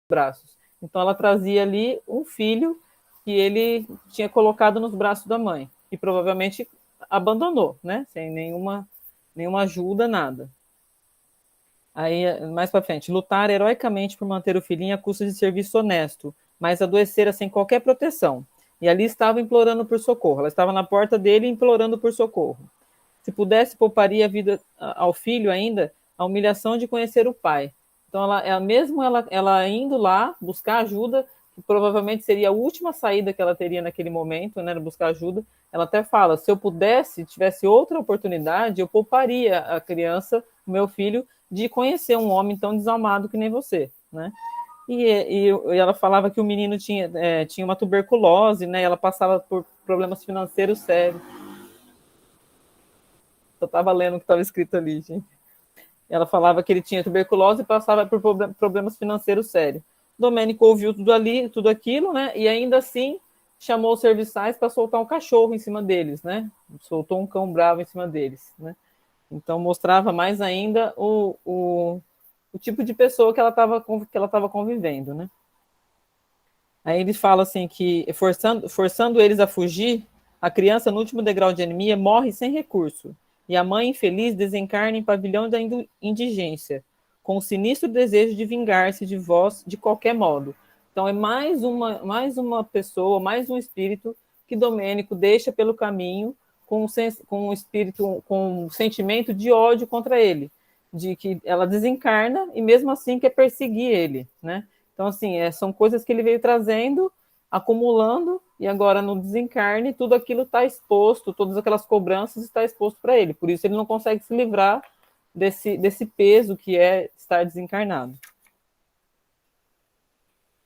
braços. Então ela trazia ali um filho que ele tinha colocado nos braços da mãe e provavelmente abandonou, né? Sem nenhuma ajuda, nada. Aí, mais para frente, lutar heroicamente por manter o filhinho à custa de serviço honesto, mas adoecera sem qualquer proteção. E ali estava implorando por socorro. Ela estava na porta dele implorando por socorro. Se pudesse, pouparia a vida ao filho ainda a humilhação de conhecer o pai. Então, mesmo ela indo lá buscar ajuda, que provavelmente seria a última saída que ela teria naquele momento, né, buscar ajuda, ela até fala, se eu pudesse, tivesse outra oportunidade, eu pouparia a criança, o meu filho, de conhecer um homem tão desalmado que nem você, né? E ela falava que o menino tinha uma tuberculose, né? Ela passava por problemas financeiros sérios. Eu estava lendo o que estava escrito ali, gente. Ela falava que ele tinha tuberculose e passava por problemas financeiros sérios. Domênico ouviu tudo ali, tudo aquilo, né? E ainda assim chamou os serviçais para soltar um cachorro em cima deles, né? Soltou um cão bravo em cima deles, né? Então mostrava mais ainda o tipo de pessoa que ela estava convivendo, né? Aí ele fala assim que forçando eles a fugir, a criança no último degrau de anemia morre sem recurso e a mãe infeliz desencarna em pavilhão da indigência, com o sinistro desejo de vingar-se de vós de qualquer modo. Então é mais uma pessoa, mais um espírito que Domênico deixa pelo caminho com um espírito, com um sentimento de ódio contra ele, de que ela desencarna e mesmo assim quer perseguir ele, né? Então, assim, são coisas que ele veio trazendo, acumulando, e agora no desencarne, tudo aquilo está exposto, todas aquelas cobranças está exposto para ele. Por isso ele não consegue se livrar desse peso que é estar desencarnado.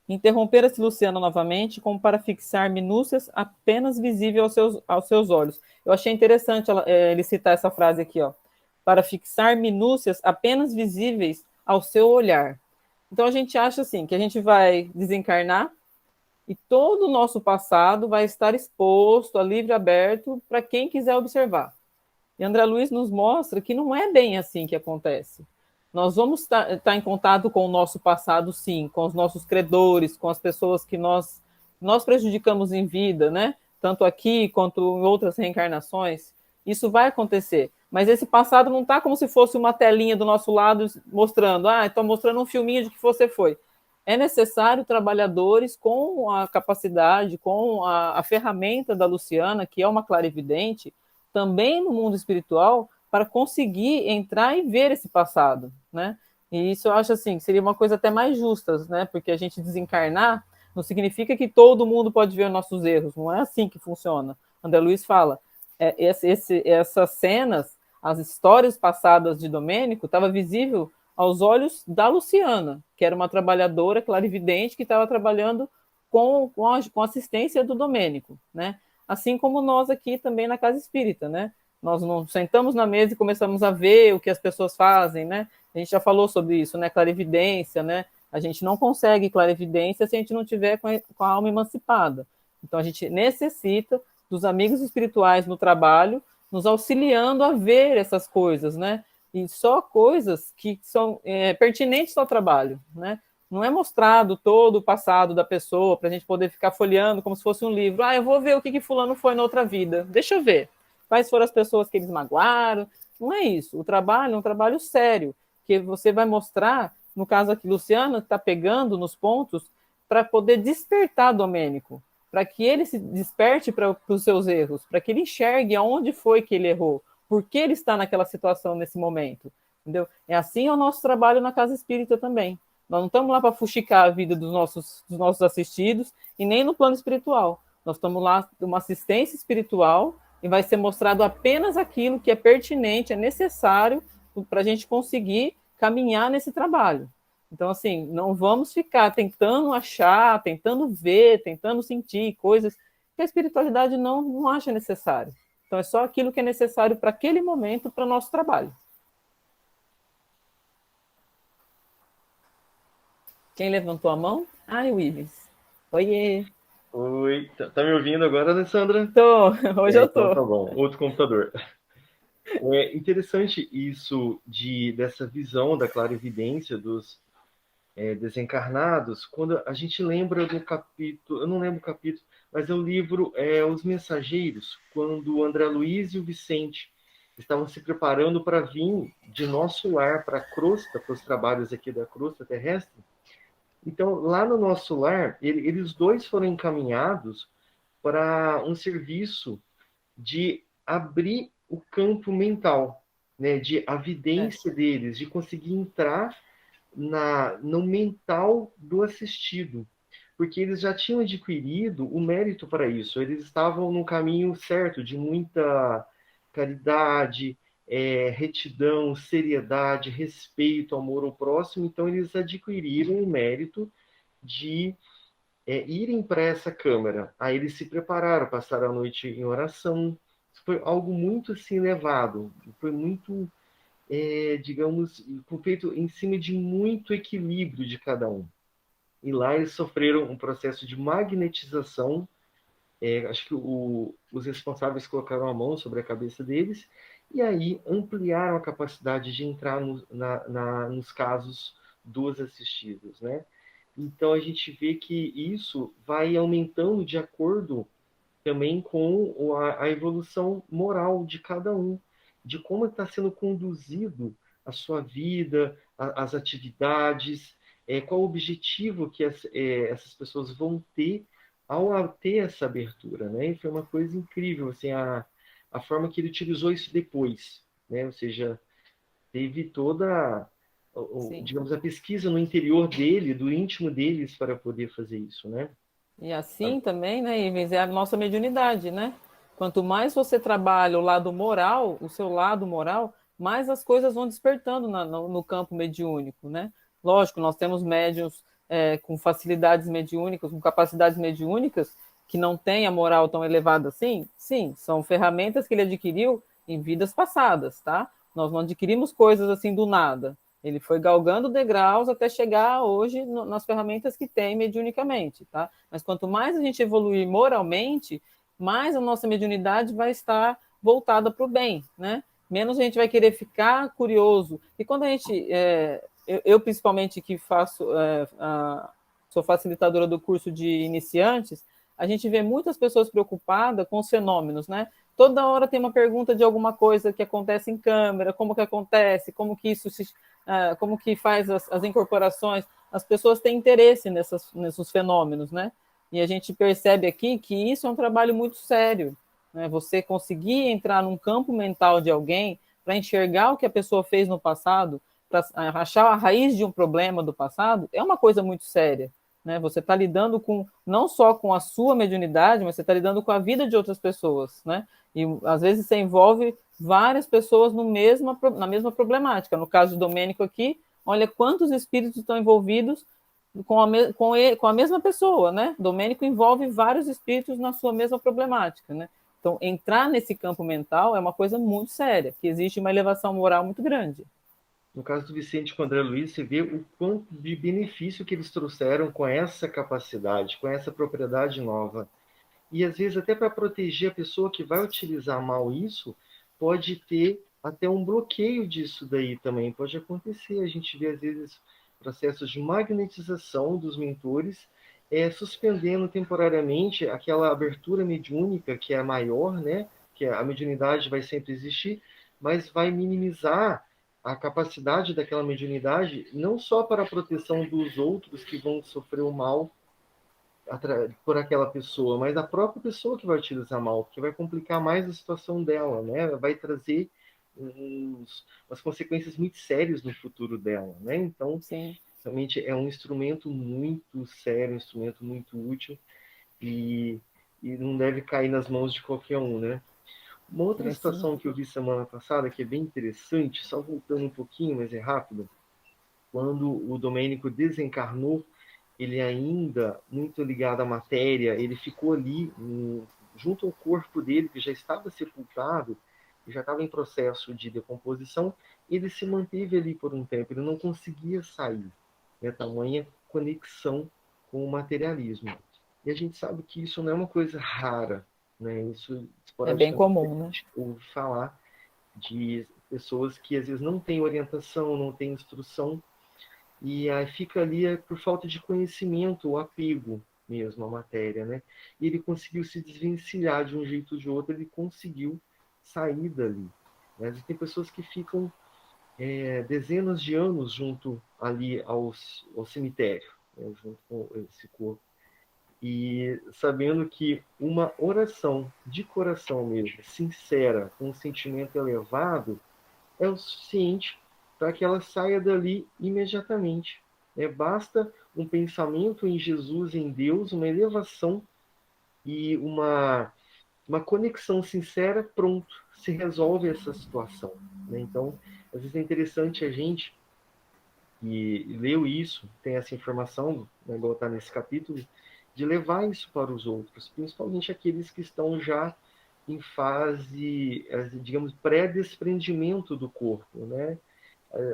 Interrompera-se Luciana novamente, como para fixar minúcias apenas visíveis aos seus olhos. Eu achei interessante ele citar essa frase aqui, ó. Para fixar minúcias apenas visíveis ao seu olhar. Então a gente acha assim, que a gente vai desencarnar e todo o nosso passado vai estar exposto, a livre aberto, para quem quiser observar. E André Luiz nos mostra que não é bem assim que acontece. Nós vamos estar em contato com o nosso passado, sim, com os nossos credores, com as pessoas que nós prejudicamos em vida, né? Tanto aqui quanto em outras reencarnações. Isso vai acontecer. Mas esse passado não está como se fosse uma telinha do nosso lado mostrando, estou mostrando um filminho de que você foi. É necessário trabalhadores com a capacidade, com a ferramenta da Luciana, que é uma clarividente, também no mundo espiritual, para conseguir entrar e ver esse passado, né? E isso eu acho assim, que seria uma coisa até mais justa, né? Porque a gente desencarnar não significa que todo mundo pode ver nossos erros, não é assim que funciona. André Luiz fala, essas cenas, as histórias passadas de Domênico, estava visível aos olhos da Luciana, que era uma trabalhadora clarividente que estava trabalhando com assistência do Domênico, né? Assim como nós aqui também na Casa Espírita, né? Nós não sentamos na mesa e começamos a ver o que as pessoas fazem, né? A gente já falou sobre isso, né? Clarividência, né? A gente não consegue clarividência se a gente não tiver com a alma emancipada. Então a gente necessita dos amigos espirituais no trabalho, nos auxiliando a ver essas coisas, né? E só coisas que são pertinentes ao trabalho, né? Não é mostrado todo o passado da pessoa para a gente poder ficar folheando como se fosse um livro. Eu vou ver o que fulano foi na outra vida. Deixa eu ver. Quais foram as pessoas que eles magoaram. Não é isso. O trabalho é um trabalho sério, que você vai mostrar, no caso aqui, Luciana está pegando nos pontos para poder despertar Domênico, para que ele se desperte para os seus erros, para que ele enxergue aonde foi que ele errou, por que ele está naquela situação nesse momento. Entendeu? É assim o nosso trabalho na Casa Espírita também. Nós não estamos lá para fuxicar a vida dos nossos assistidos e nem no plano espiritual. Nós estamos lá uma assistência espiritual e vai ser mostrado apenas aquilo que é pertinente, é necessário para a gente conseguir caminhar nesse trabalho. Então, assim, não vamos ficar tentando achar, tentando ver, tentando sentir coisas que a espiritualidade não acha necessário. Então, é só aquilo que é necessário para aquele momento, para o nosso trabalho. Quem levantou a mão? O Ives. Oiê. Oi, tá me ouvindo agora, Alessandra? Tô, hoje eu Então tô. tá bom, outro computador. É interessante isso dessa visão da clarividência desencarnados, quando a gente lembra do capítulo, eu não lembro o capítulo, mas é o livro Os Mensageiros, quando o André Luiz e o Vicente estavam se preparando para vir de nosso lar para a crosta, para os trabalhos aqui da crosta terrestre. Então, lá no nosso lar, eles dois foram encaminhados para um serviço de abrir o campo mental, né, de a É. vidência deles, de conseguir entrar no mental do assistido, porque eles já tinham adquirido o mérito para isso, eles estavam no caminho certo, de muita caridade, retidão, seriedade, respeito, amor ao próximo, então eles adquiriram o mérito de irem para essa câmara. Aí eles se prepararam, passaram a noite em oração. Foi algo muito assim elevado, foi muito, digamos, feito em cima de muito equilíbrio de cada um. E lá eles sofreram um processo de magnetização. Acho que os responsáveis colocaram a mão sobre a cabeça deles e aí ampliaram a capacidade de entrar nos casos dos assistidos, né? Então a gente vê que isso vai aumentando de acordo também com a evolução moral de cada um, de como está sendo conduzido a sua vida, as atividades, qual o objetivo que essas pessoas vão ter ao ter essa abertura, né? E foi uma coisa incrível, assim, a forma que ele utilizou isso depois, né? Ou seja, teve toda, Sim. digamos, a pesquisa no interior dele, do íntimo deles, para poder fazer isso, né? E assim também, né, Ivens, é a nossa mediunidade, né? Quanto mais você trabalha o lado moral, o seu lado moral, mais as coisas vão despertando no campo mediúnico, né? Lógico, nós temos médiuns com facilidades mediúnicas, com capacidades mediúnicas, que não têm a moral tão elevada assim. Sim, são ferramentas que ele adquiriu em vidas passadas, tá? Nós não adquirimos coisas assim do nada. Ele foi galgando degraus até chegar hoje nas ferramentas que tem mediunicamente, tá? Mas quanto mais a gente evoluir moralmente, mais a nossa mediunidade vai estar voltada para o bem, né? Menos a gente vai querer ficar curioso. E quando a gente, eu principalmente que faço, sou facilitadora do curso de iniciantes, a gente vê muitas pessoas preocupadas com os fenômenos, né? Toda hora tem uma pergunta de alguma coisa que acontece em câmera, como que acontece, como que isso se, como que faz as incorporações. As pessoas têm interesse nesses fenômenos, né? E a gente percebe aqui que isso é um trabalho muito sério, né? Você conseguir entrar num campo mental de alguém para enxergar o que a pessoa fez no passado, para achar a raiz de um problema do passado, é uma coisa muito séria. Né? Você está lidando com não só com a sua mediunidade, mas você está lidando com a vida de outras pessoas, né? E às vezes você envolve várias pessoas na mesma problemática. No caso do Domênico aqui, olha quantos espíritos estão envolvidos com a mesma pessoa, né? Domênico envolve vários espíritos na sua mesma problemática, né? Então, entrar nesse campo mental é uma coisa muito séria, que existe uma elevação moral muito grande. No caso do Vicente com o André Luiz, você vê o quanto de benefício que eles trouxeram com essa capacidade, com essa propriedade nova. E às vezes, até para proteger a pessoa que vai utilizar mal isso, pode ter até um bloqueio disso daí também. Pode acontecer. A gente vê, às vezes, processos de magnetização dos mentores, suspendendo temporariamente aquela abertura mediúnica que é maior, né? Que a mediunidade vai sempre existir, mas vai minimizar a capacidade daquela mediunidade, não só para a proteção dos outros que vão sofrer o mal por aquela pessoa, mas a própria pessoa que vai utilizar mal, porque vai complicar mais a situação dela, né? Vai trazer umas consequências muito sérias no futuro dela, né? Então, Sim, realmente é um instrumento muito sério, um instrumento muito útil e, e não deve cair nas mãos de qualquer um, né? Uma outra é sim. situação que eu vi semana passada, que é bem interessante, só voltando um pouquinho, mas é rápido, quando o Domênico desencarnou, ele ainda muito ligado à matéria, ele ficou ali junto ao corpo dele, que já estava sepultado, já estava em processo de decomposição, ele se manteve ali por um tempo, ele não conseguia sair, né, tamanha conexão com o materialismo. E a gente sabe que isso não é uma coisa rara, né? Isso É bem esporadicamente a comum, né? gente ouve falar de pessoas que às vezes não têm orientação, não têm instrução, e aí fica ali por falta de conhecimento, o apego mesmo à matéria, né? E ele conseguiu se desvencilhar de um jeito ou de outro, ele conseguiu sair dali. Mas tem pessoas que ficam dezenas de anos junto ali ao cemitério, né, junto com esse corpo. E sabendo que uma oração de coração mesmo, sincera, com um sentimento elevado, é o suficiente para que ela saia dali imediatamente. Basta um pensamento em Jesus, em Deus, uma elevação e uma conexão sincera, pronto, se resolve essa situação. Então, às vezes é interessante a gente que leu isso, tem essa informação, né, igual está nesse capítulo, de levar isso para os outros, principalmente aqueles que estão já em fase, digamos, pré-desprendimento do corpo, né?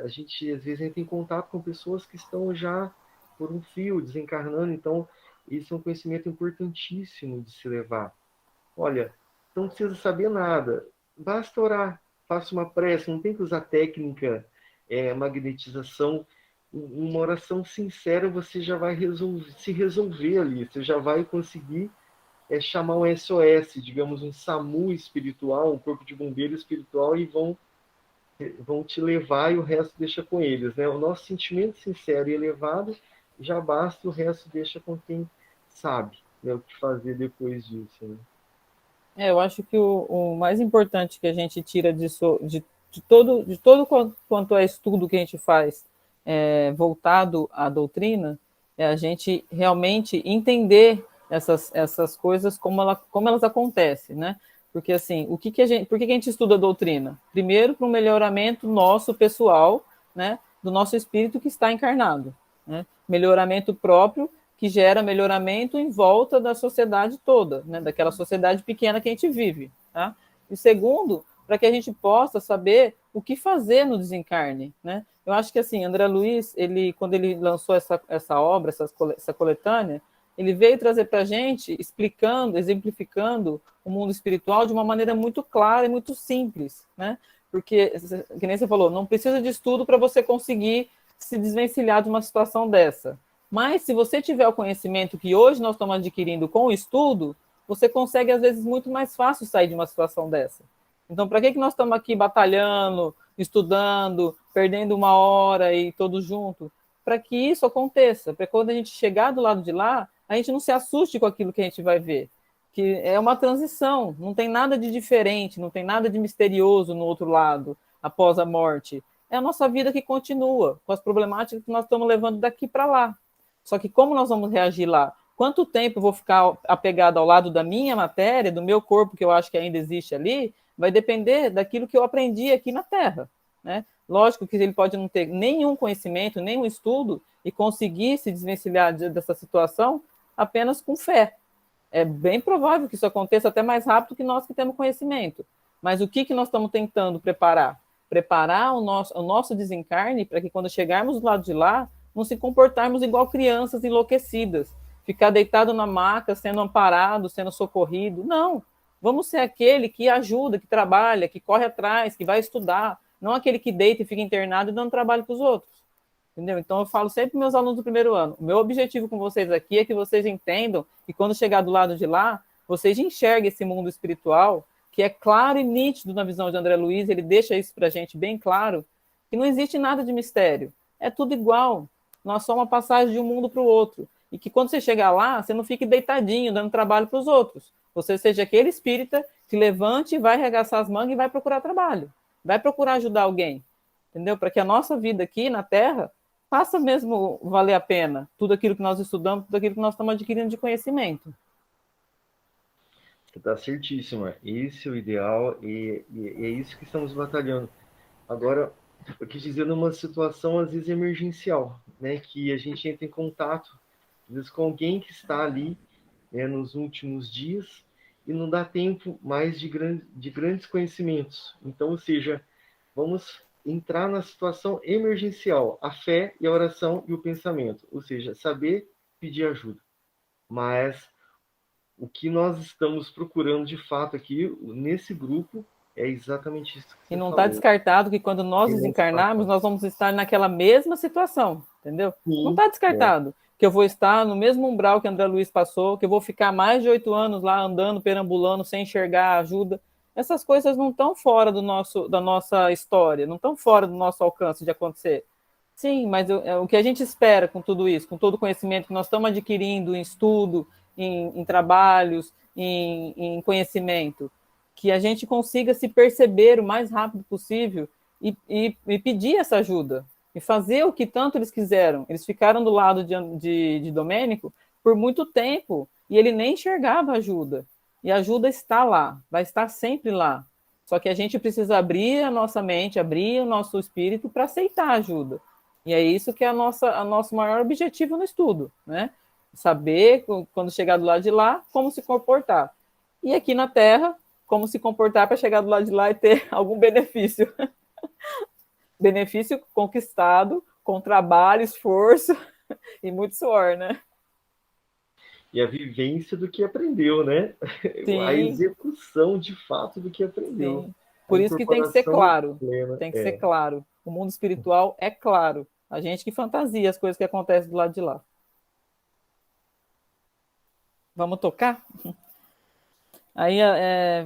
A gente, às vezes, entra em contato com pessoas que estão já por um fio, desencarnando, então, isso é um conhecimento importantíssimo de se levar. Olha, não precisa saber nada, basta orar, faça uma prece, não tem que usar técnica, magnetização, uma oração sincera você já vai se resolver ali, você já vai conseguir chamar um SOS, digamos um SAMU espiritual, um corpo de bombeiro espiritual e vão te levar e o resto deixa com eles, né? O nosso sentimento sincero e elevado já basta, o resto deixa com quem sabe, né, o que fazer depois disso, né? Eu acho que o mais importante que a gente tira disso, de todo quanto é estudo que a gente faz voltado à doutrina, é a gente realmente entender essas coisas como elas acontecem, né? Porque assim, por que a gente estuda a doutrina? Primeiro, para um melhoramento nosso pessoal, né, do nosso espírito que está encarnado, né? Melhoramento próprio que gera melhoramento em volta da sociedade toda, né, daquela sociedade pequena que a gente vive. Tá? E segundo, para que a gente possa saber o que fazer no desencarne. Né? Eu acho que assim, André Luiz, quando ele lançou essa obra, essa coletânea, ele veio trazer para a gente, explicando, exemplificando o mundo espiritual de uma maneira muito clara e muito simples. Né? Porque, que nem você falou, não precisa de estudo para você conseguir se desvencilhar de uma situação dessa. Mas se você tiver o conhecimento que hoje nós estamos adquirindo com o estudo, você consegue, às vezes, muito mais fácil sair de uma situação dessa. Então, para que nós estamos aqui batalhando, estudando, perdendo uma hora e todos juntos? Para que isso aconteça, para quando a gente chegar do lado de lá, a gente não se assuste com aquilo que a gente vai ver. Que é uma transição, não tem nada de diferente, não tem nada de misterioso no outro lado, após a morte. É a nossa vida que continua, com as problemáticas que nós estamos levando daqui para lá. Só que como nós vamos reagir lá? Quanto tempo eu vou ficar apegado ao lado da minha matéria, do meu corpo, que eu acho que ainda existe ali, vai depender daquilo que eu aprendi aqui na Terra. Né? Lógico que ele pode não ter nenhum conhecimento, nenhum estudo, e conseguir se desvencilhar dessa situação apenas com fé. É bem provável que isso aconteça até mais rápido que nós que temos conhecimento. Mas o que nós estamos tentando preparar? Preparar o nosso desencarne para que quando chegarmos do lado de lá, não se comportarmos igual crianças enlouquecidas, ficar deitado na maca, sendo amparado, sendo socorrido. Não. Vamos ser aquele que ajuda, que trabalha, que corre atrás, que vai estudar, não aquele que deita e fica internado e dando trabalho para os outros. Entendeu? Então eu falo sempre para meus alunos do primeiro ano, o meu objetivo com vocês aqui é que vocês entendam que quando chegar do lado de lá, vocês enxerguem esse mundo espiritual, que é claro e nítido na visão de André Luiz, ele deixa isso para a gente bem claro, que não existe nada de mistério, é tudo igual, nós somos uma passagem de um mundo para o outro, e que quando você chegar lá, você não fique deitadinho, dando trabalho para os outros, você seja aquele espírita que levante, vai arregaçar as mangas e vai procurar trabalho, vai procurar ajudar alguém, entendeu? Para que a nossa vida aqui na Terra faça mesmo valer a pena tudo aquilo que nós estudamos, tudo aquilo que nós estamos adquirindo de conhecimento. Você está certíssima. Esse é o ideal e é isso que estamos batalhando. Agora, eu quis dizer numa situação, às vezes, emergencial, né? Que a gente entra em contato, às vezes, com alguém que está ali, né, nos últimos dias e não dá tempo mais de grandes conhecimentos. Então, ou seja, vamos entrar na situação emergencial, a fé e a oração e o pensamento, ou seja, saber pedir ajuda. Mas o que nós estamos procurando de fato aqui nesse grupo é exatamente isso que E você não está falou. descartado que quando nós E não desencarnarmos, está. nós vamos estar naquela mesma situação. entendeu? Não Sim, está é. descartado que eu vou estar no mesmo umbral que André Luiz passou, que eu vou ficar mais de 8 anos lá andando, perambulando, sem enxergar ajuda. Essas coisas não estão fora da nossa história, não estão fora do nosso alcance de acontecer. Sim, mas o que a gente espera com tudo isso, com todo o conhecimento que nós estamos adquirindo em estudo, em trabalhos, em conhecimento, que a gente consiga se perceber o mais rápido possível e pedir essa ajuda, e fazer o que tanto eles quiseram. Eles ficaram do lado de Domênico por muito tempo, e ele nem enxergava ajuda. E a ajuda está lá, vai estar sempre lá. Só que a gente precisa abrir a nossa mente, abrir o nosso espírito para aceitar a ajuda. E é isso que é a nosso maior objetivo no estudo, né? Saber, quando chegar do lado de lá, como se comportar. E aqui na Terra, como se comportar para chegar do lado de lá e ter algum benefício. Benefício conquistado com trabalho, esforço e muito suor, né? E a vivência do que aprendeu, né? A Sim, execução de fato do que aprendeu. sim. A Por isso que tem que ser incorporação claro. plena. Tem que ser claro. O mundo espiritual é claro. A gente que fantasia as coisas que acontecem do lado de lá. Vamos tocar? Aí,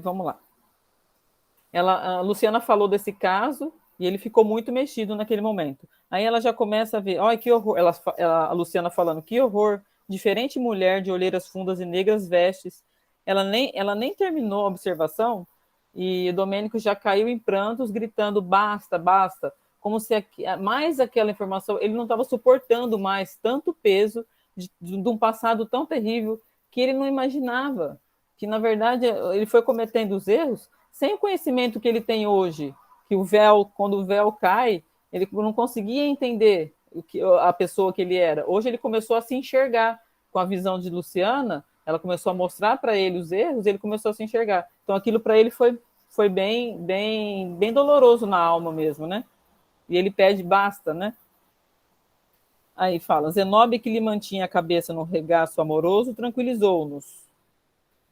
vamos lá. A Luciana falou desse caso e ele ficou muito mexido naquele momento. Aí ela já começa a ver, olha que horror, a Luciana falando, que horror, diferente mulher de olheiras fundas e negras vestes. Ela nem terminou a observação e o Domênico já caiu em prantos, gritando, basta, basta, como se mais aquela informação, ele não estava suportando mais tanto peso de um passado tão terrível que ele não imaginava, que na verdade ele foi cometendo os erros sem o conhecimento que ele tem hoje, que quando o véu cai, ele não conseguia entender a pessoa que ele era. Hoje ele começou a se enxergar com a visão de Luciana, ela começou a mostrar para ele os erros, ele começou a se enxergar. Então aquilo para ele foi bem doloroso na alma mesmo, né? E ele pede basta, né? Aí fala, Zenobe que lhe mantinha a cabeça no regaço amoroso, tranquilizou-nos.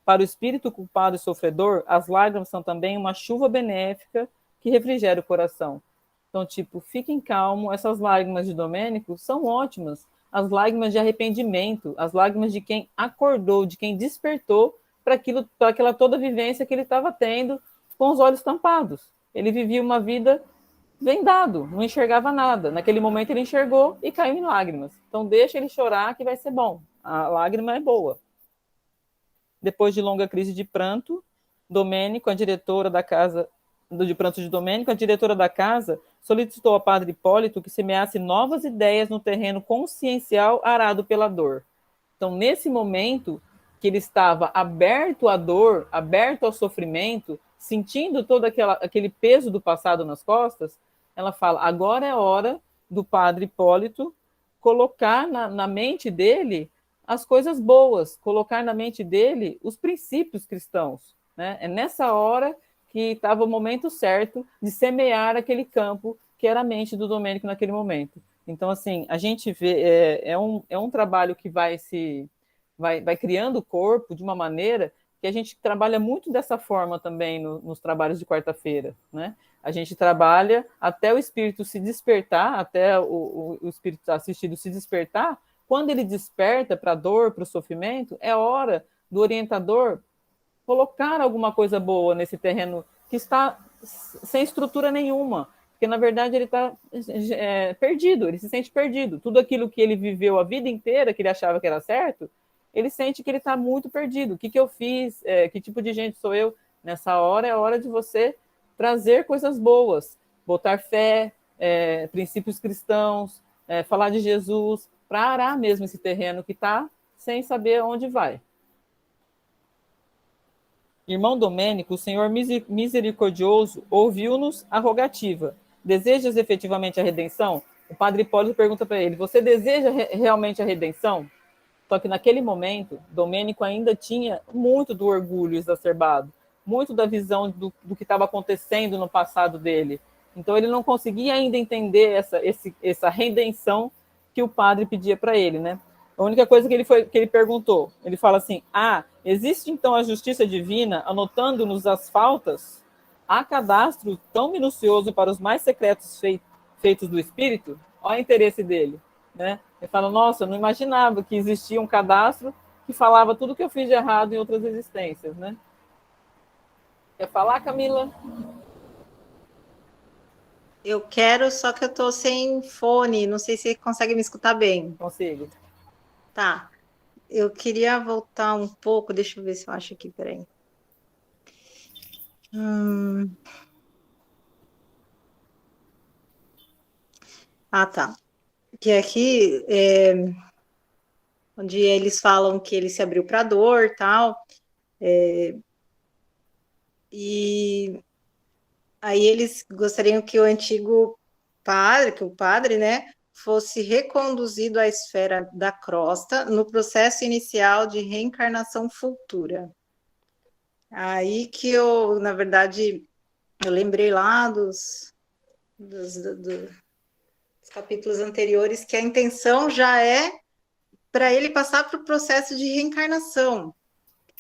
Para o espírito culpado e sofredor, as lágrimas são também uma chuva benéfica que refrigera o coração. Então, tipo, fiquem calmos, essas lágrimas de Domênico são ótimas. As lágrimas de arrependimento, as lágrimas de quem acordou, de quem despertou para aquela toda vivência que ele estava tendo com os olhos tampados. Ele vivia uma vida vendado, não enxergava nada. Naquele momento ele enxergou e caiu em lágrimas. Então deixa ele chorar que vai ser bom. A lágrima é boa. Depois de longa crise de pranto, Domênico, a diretora da casa de pranto de Domênico, a diretora da casa solicitou ao padre Hipólito que semeasse novas ideias no terreno consciencial arado pela dor. Então, nesse momento que ele estava aberto à dor, aberto ao sofrimento, sentindo todo aquele peso do passado nas costas, ela fala: agora é hora do padre Hipólito colocar na mente dele as coisas boas, colocar na mente dele os princípios cristãos. Né? É nessa hora que estava o momento certo de semear aquele campo que era a mente do Domênico naquele momento. Então, assim, a gente vê, é um trabalho que vai criando o corpo de uma maneira que a gente trabalha muito dessa forma também nos trabalhos de quarta-feira, né? A gente trabalha até o espírito se despertar, até o espírito assistido se despertar. Quando ele desperta para a dor, para o sofrimento, é hora do orientador colocar alguma coisa boa nesse terreno que está sem estrutura nenhuma, porque na verdade ele está perdido, ele se sente perdido. Tudo aquilo que ele viveu a vida inteira, que ele achava que era certo, ele sente que ele está muito perdido. O que eu fiz? Que tipo de gente sou eu? Nessa hora é hora de você trazer coisas boas, botar fé, princípios cristãos, falar de Jesus, para arar mesmo esse terreno que está sem saber onde vai. Irmão Domênico, o Senhor misericordioso ouviu-nos a rogativa. Desejas efetivamente a redenção? O padre Hipólito pergunta para ele: você deseja realmente a redenção? Só que naquele momento, Domênico ainda tinha muito do orgulho exacerbado, muito da visão do que estava acontecendo no passado dele. Então ele não conseguia ainda entender essa redenção que o padre pedia para ele, né? A única coisa que ele perguntou, ele fala assim: existe então a justiça divina anotando-nos as faltas? Há cadastro tão minucioso para os mais secretos feitos do espírito? Olha o interesse dele. né? Eu falo, nossa, eu não imaginava que existia um cadastro que falava tudo que eu fiz de errado em outras existências, né? Quer falar, Camila? Eu quero, só que eu tô sem fone, não sei se você consegue me escutar bem. Consigo. Tá. Eu queria voltar um pouco, deixa eu ver se eu acho aqui, peraí. Hum, tá. Que aqui, onde eles falam que ele se abriu para dor, tal, e aí eles gostariam que o antigo padre, que o padre, né, fosse reconduzido à esfera da crosta no processo inicial de reencarnação futura. Aí que eu, na verdade, eu lembrei lá dos capítulos anteriores que a intenção já é para ele passar para o processo de reencarnação.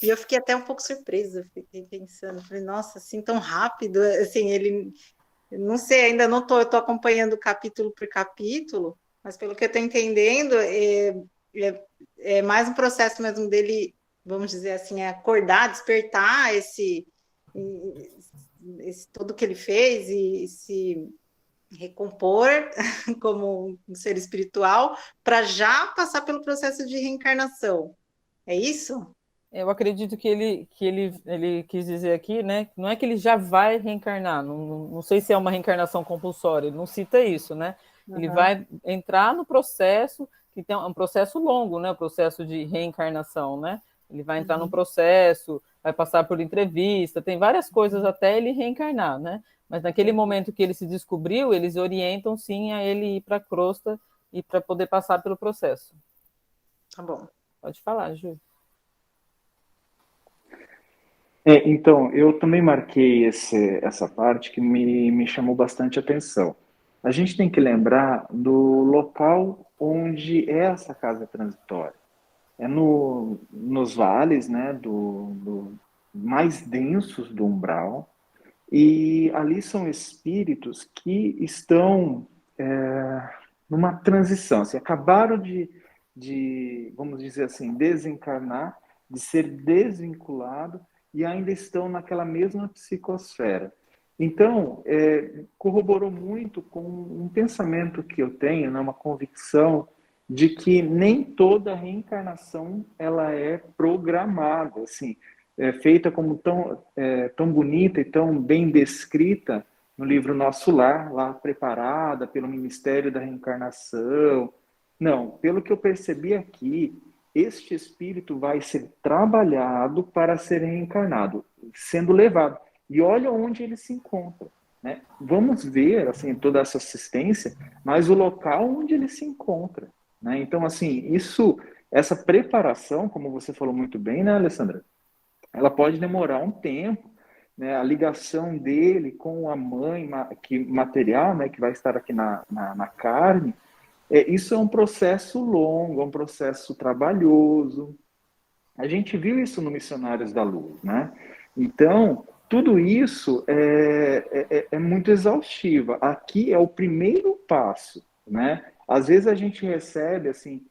E eu fiquei até um pouco surpresa, fiquei pensando, falei, nossa, assim tão rápido, assim, ele, não sei, ainda não tô, eu tô acompanhando capítulo por capítulo, mas pelo que eu estou entendendo, é, é mais um processo mesmo dele, vamos dizer assim, acordar, despertar esse tudo que ele fez e se recompor como um ser espiritual para já passar pelo processo de reencarnação. É isso? Eu acredito que ele quis dizer aqui, né? Não é que ele já vai reencarnar, não sei se é uma reencarnação compulsória, ele não cita isso, né? Ele Uhum. vai entrar no processo, que tem um processo longo, né? O processo de reencarnação, né? Ele vai entrar no Uhum. processo, vai passar por entrevista, tem várias coisas até ele reencarnar, né? Mas naquele Entendi. momento que ele se descobriu, eles orientam sim a ele ir para a crosta e para poder passar pelo processo. Tá bom. Pode falar, Ju. Então, eu também marquei essa parte que me chamou bastante atenção. A gente tem que lembrar do local onde é essa casa transitória. É nos vales, né, do mais densos do umbral, e ali são espíritos que estão numa transição, assim, acabaram vamos dizer assim, desencarnar, de ser desvinculado e ainda estão naquela mesma psicosfera. Então, corroborou muito com um pensamento que eu tenho, né, uma convicção de que nem toda reencarnação ela é programada, assim, feita como tão bonita e tão bem descrita no livro Nosso Lar, lá preparada pelo Ministério da Reencarnação. Não, pelo que eu percebi aqui, este espírito vai ser trabalhado para ser reencarnado, sendo levado. E olha onde ele se encontra. Né? Vamos ver assim toda essa assistência, mas o local onde ele se encontra. Né? Então, assim, essa preparação, como você falou muito bem, né, Alessandra? Ela pode demorar um tempo, né? A ligação dele com a mãe material, né, que vai estar aqui na carne, isso é um processo longo, é um processo trabalhoso. A gente viu isso no Missionários da Luz, né? Então, tudo isso é muito exaustivo. Aqui é o primeiro passo, né? Às vezes a gente recebe, assim,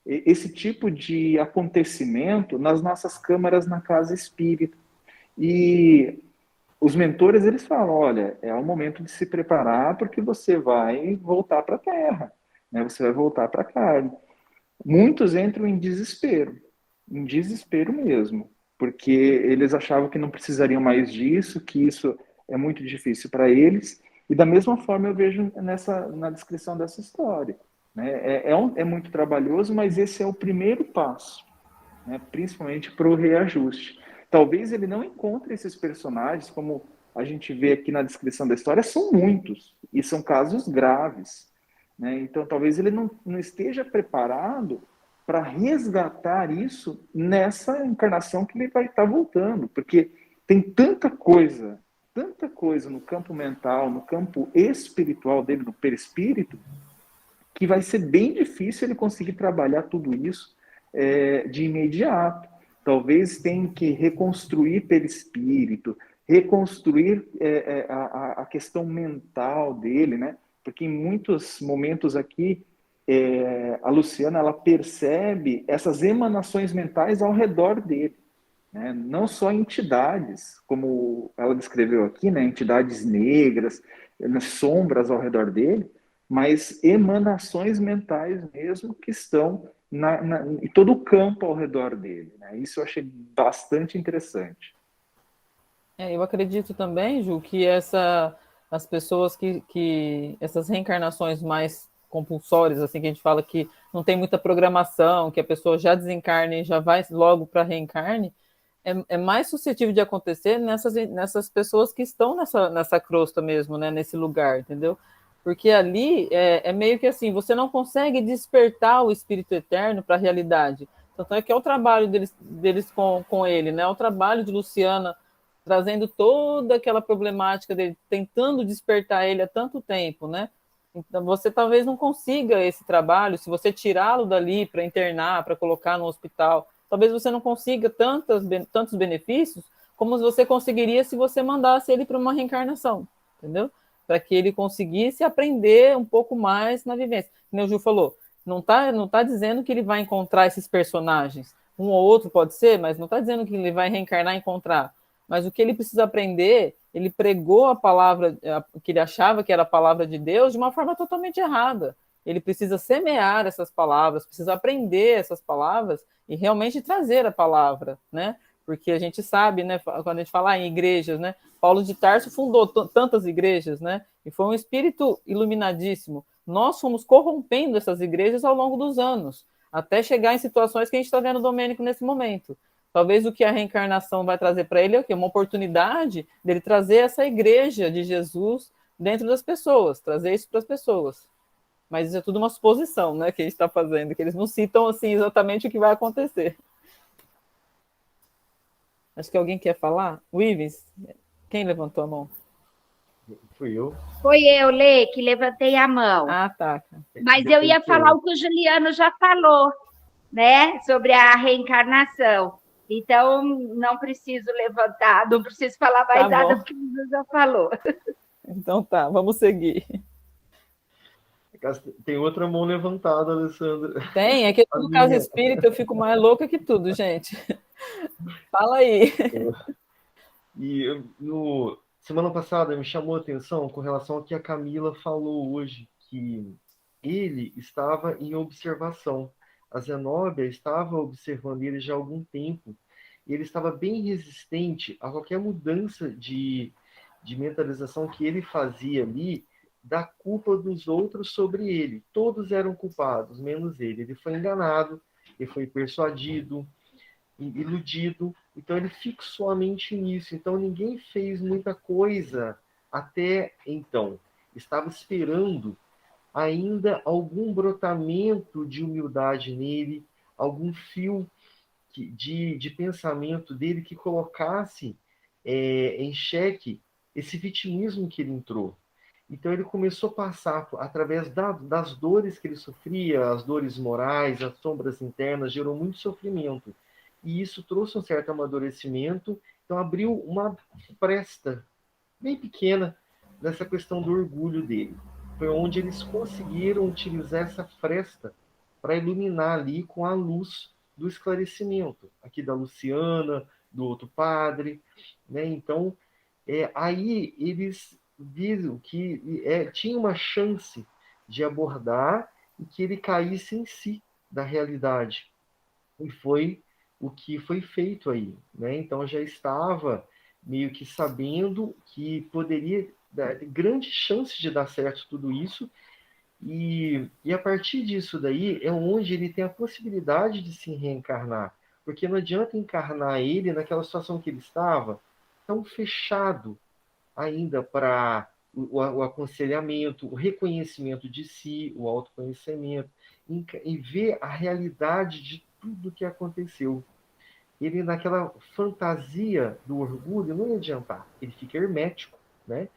esse tipo de acontecimento nas nossas câmaras na casa espírita. E os mentores, eles falam, olha, é o momento de se preparar porque você vai voltar para a Terra, né? Você vai voltar para a carne. Muitos entram em desespero mesmo, porque eles achavam que não precisariam mais disso, que isso é muito difícil para eles, e da mesma forma eu vejo na descrição dessa história. Né? É muito trabalhoso, mas esse é o primeiro passo, né? Principalmente para o reajuste. Talvez ele não encontre esses personagens, como a gente vê aqui na descrição da história, são muitos, e são casos graves. Né? Então, talvez ele não esteja preparado para resgatar isso nessa encarnação que ele vai estar voltando, porque tem tanta coisa no campo mental, no campo espiritual dele, no perispírito, que vai ser bem difícil ele conseguir trabalhar tudo isso de imediato. Talvez tenha que reconstruir perispírito, reconstruir a questão mental dele, né? Porque em muitos momentos aqui a Luciana ela percebe essas emanações mentais ao redor dele, né? Não só entidades, como ela descreveu aqui, né? Entidades negras, sombras ao redor dele, mas emanações mentais mesmo que estão em todo o campo ao redor dele, né? Isso eu achei bastante interessante. Eu acredito também, Ju, que as pessoas essas reencarnações mais compulsórias, assim, que a gente fala que não tem muita programação, que a pessoa já desencarna e já vai logo para reencarne, é mais suscetível de acontecer nessas pessoas que estão nessa crosta mesmo, né, nesse lugar, entendeu? Porque ali é meio que assim, você não consegue despertar o espírito eterno para a realidade. Tanto é que é o trabalho deles com ele, né? É o trabalho de Luciana trazendo toda aquela problemática dele, tentando despertar ele há tanto tempo, né? Então, você talvez não consiga esse trabalho, se você tirá-lo dali para internar, para colocar no hospital, talvez você não consiga tantos benefícios como você conseguiria se você mandasse ele para uma reencarnação, entendeu? Para que ele conseguisse aprender um pouco mais na vivência. Como o Ju falou, não tá dizendo que ele vai encontrar esses personagens. Um ou outro pode ser, mas não está dizendo que ele vai reencarnar e encontrar. Mas o que ele precisa aprender, ele pregou a palavra que ele achava que era a palavra de Deus de uma forma totalmente errada. Ele precisa semear essas palavras, precisa aprender essas palavras e realmente trazer a palavra, né? Porque a gente sabe, né, quando a gente fala em igrejas, né, Paulo de Tarso fundou tantas igrejas, né, e foi um espírito iluminadíssimo. Nós fomos corrompendo essas igrejas ao longo dos anos, até chegar em situações que a gente está vendo o Domênico nesse momento. Talvez o que a reencarnação vai trazer para ele é o quê? Uma oportunidade dele trazer essa igreja de Jesus dentro das pessoas, trazer isso para as pessoas. Mas isso é tudo uma suposição, né, que a gente está fazendo, que eles não citam assim exatamente o que vai acontecer. Acho que alguém quer falar? O Ivens? Quem levantou a mão? Fui eu. Foi eu, Lê, que levantei a mão. Ah, tá. Mas eu ia falar o que o Juliano já falou, né? Sobre a reencarnação. Então, não preciso levantar, não preciso falar mais Tá nada, bom. porque o Jesus já falou. Então tá, vamos seguir. Tem outra mão levantada, Alessandra. Tem, é que A no caso minha. espírita eu fico mais louca que tudo, gente. Fala aí. E semana passada me chamou a atenção com relação ao que a Camila falou hoje, que ele estava em observação. A Zenóbia estava observando ele já há algum tempo. E ele estava bem resistente a qualquer mudança de mentalização que ele fazia ali, da culpa dos outros sobre ele. Todos eram culpados, menos ele. Ele foi enganado, ele foi persuadido, iludido. Então ele fixou a mente nisso. Então ninguém fez muita coisa até então. Estava esperando ainda algum brotamento de humildade nele, algum fio de pensamento dele que colocasse em xeque esse vitimismo que ele entrou. Então ele começou a passar através das dores que ele sofria, as dores morais, as sombras internas, gerou muito sofrimento. E isso trouxe um certo amadurecimento, então abriu uma fresta bem pequena nessa questão do orgulho dele. Foi onde eles conseguiram utilizar essa fresta para iluminar ali com a luz do esclarecimento, aqui da Luciana, do outro padre, né? Então, aí eles viram que tinha uma chance de abordar e que ele caísse em si da realidade. E foi o que foi feito aí, né? Então já estava meio que sabendo que poderia dar grandes chances de dar certo tudo isso, e a partir disso daí é onde ele tem a possibilidade de se reencarnar, porque não adianta encarnar ele naquela situação que ele estava, tão fechado ainda para o aconselhamento, o reconhecimento de si, o autoconhecimento, e ver a realidade de tudo que aconteceu. Ele, naquela fantasia do orgulho, não ia adiantar, ele fica hermético, né?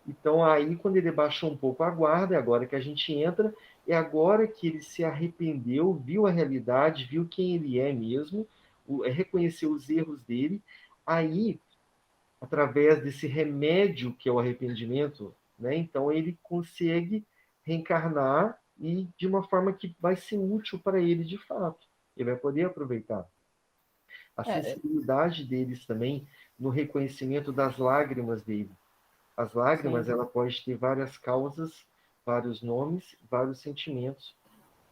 Então, aí, quando ele baixou um pouco a guarda, é agora que a gente entra, é agora que ele se arrependeu, viu a realidade, viu quem ele é mesmo, reconheceu os erros dele, aí através desse remédio que é o arrependimento, né? Então ele consegue reencarnar e de uma forma que vai ser útil para ele de fato. Ele vai poder aproveitar. A sensibilidade deles também no reconhecimento das lágrimas dele. As lágrimas, ela pode ter várias causas, vários nomes, vários sentimentos,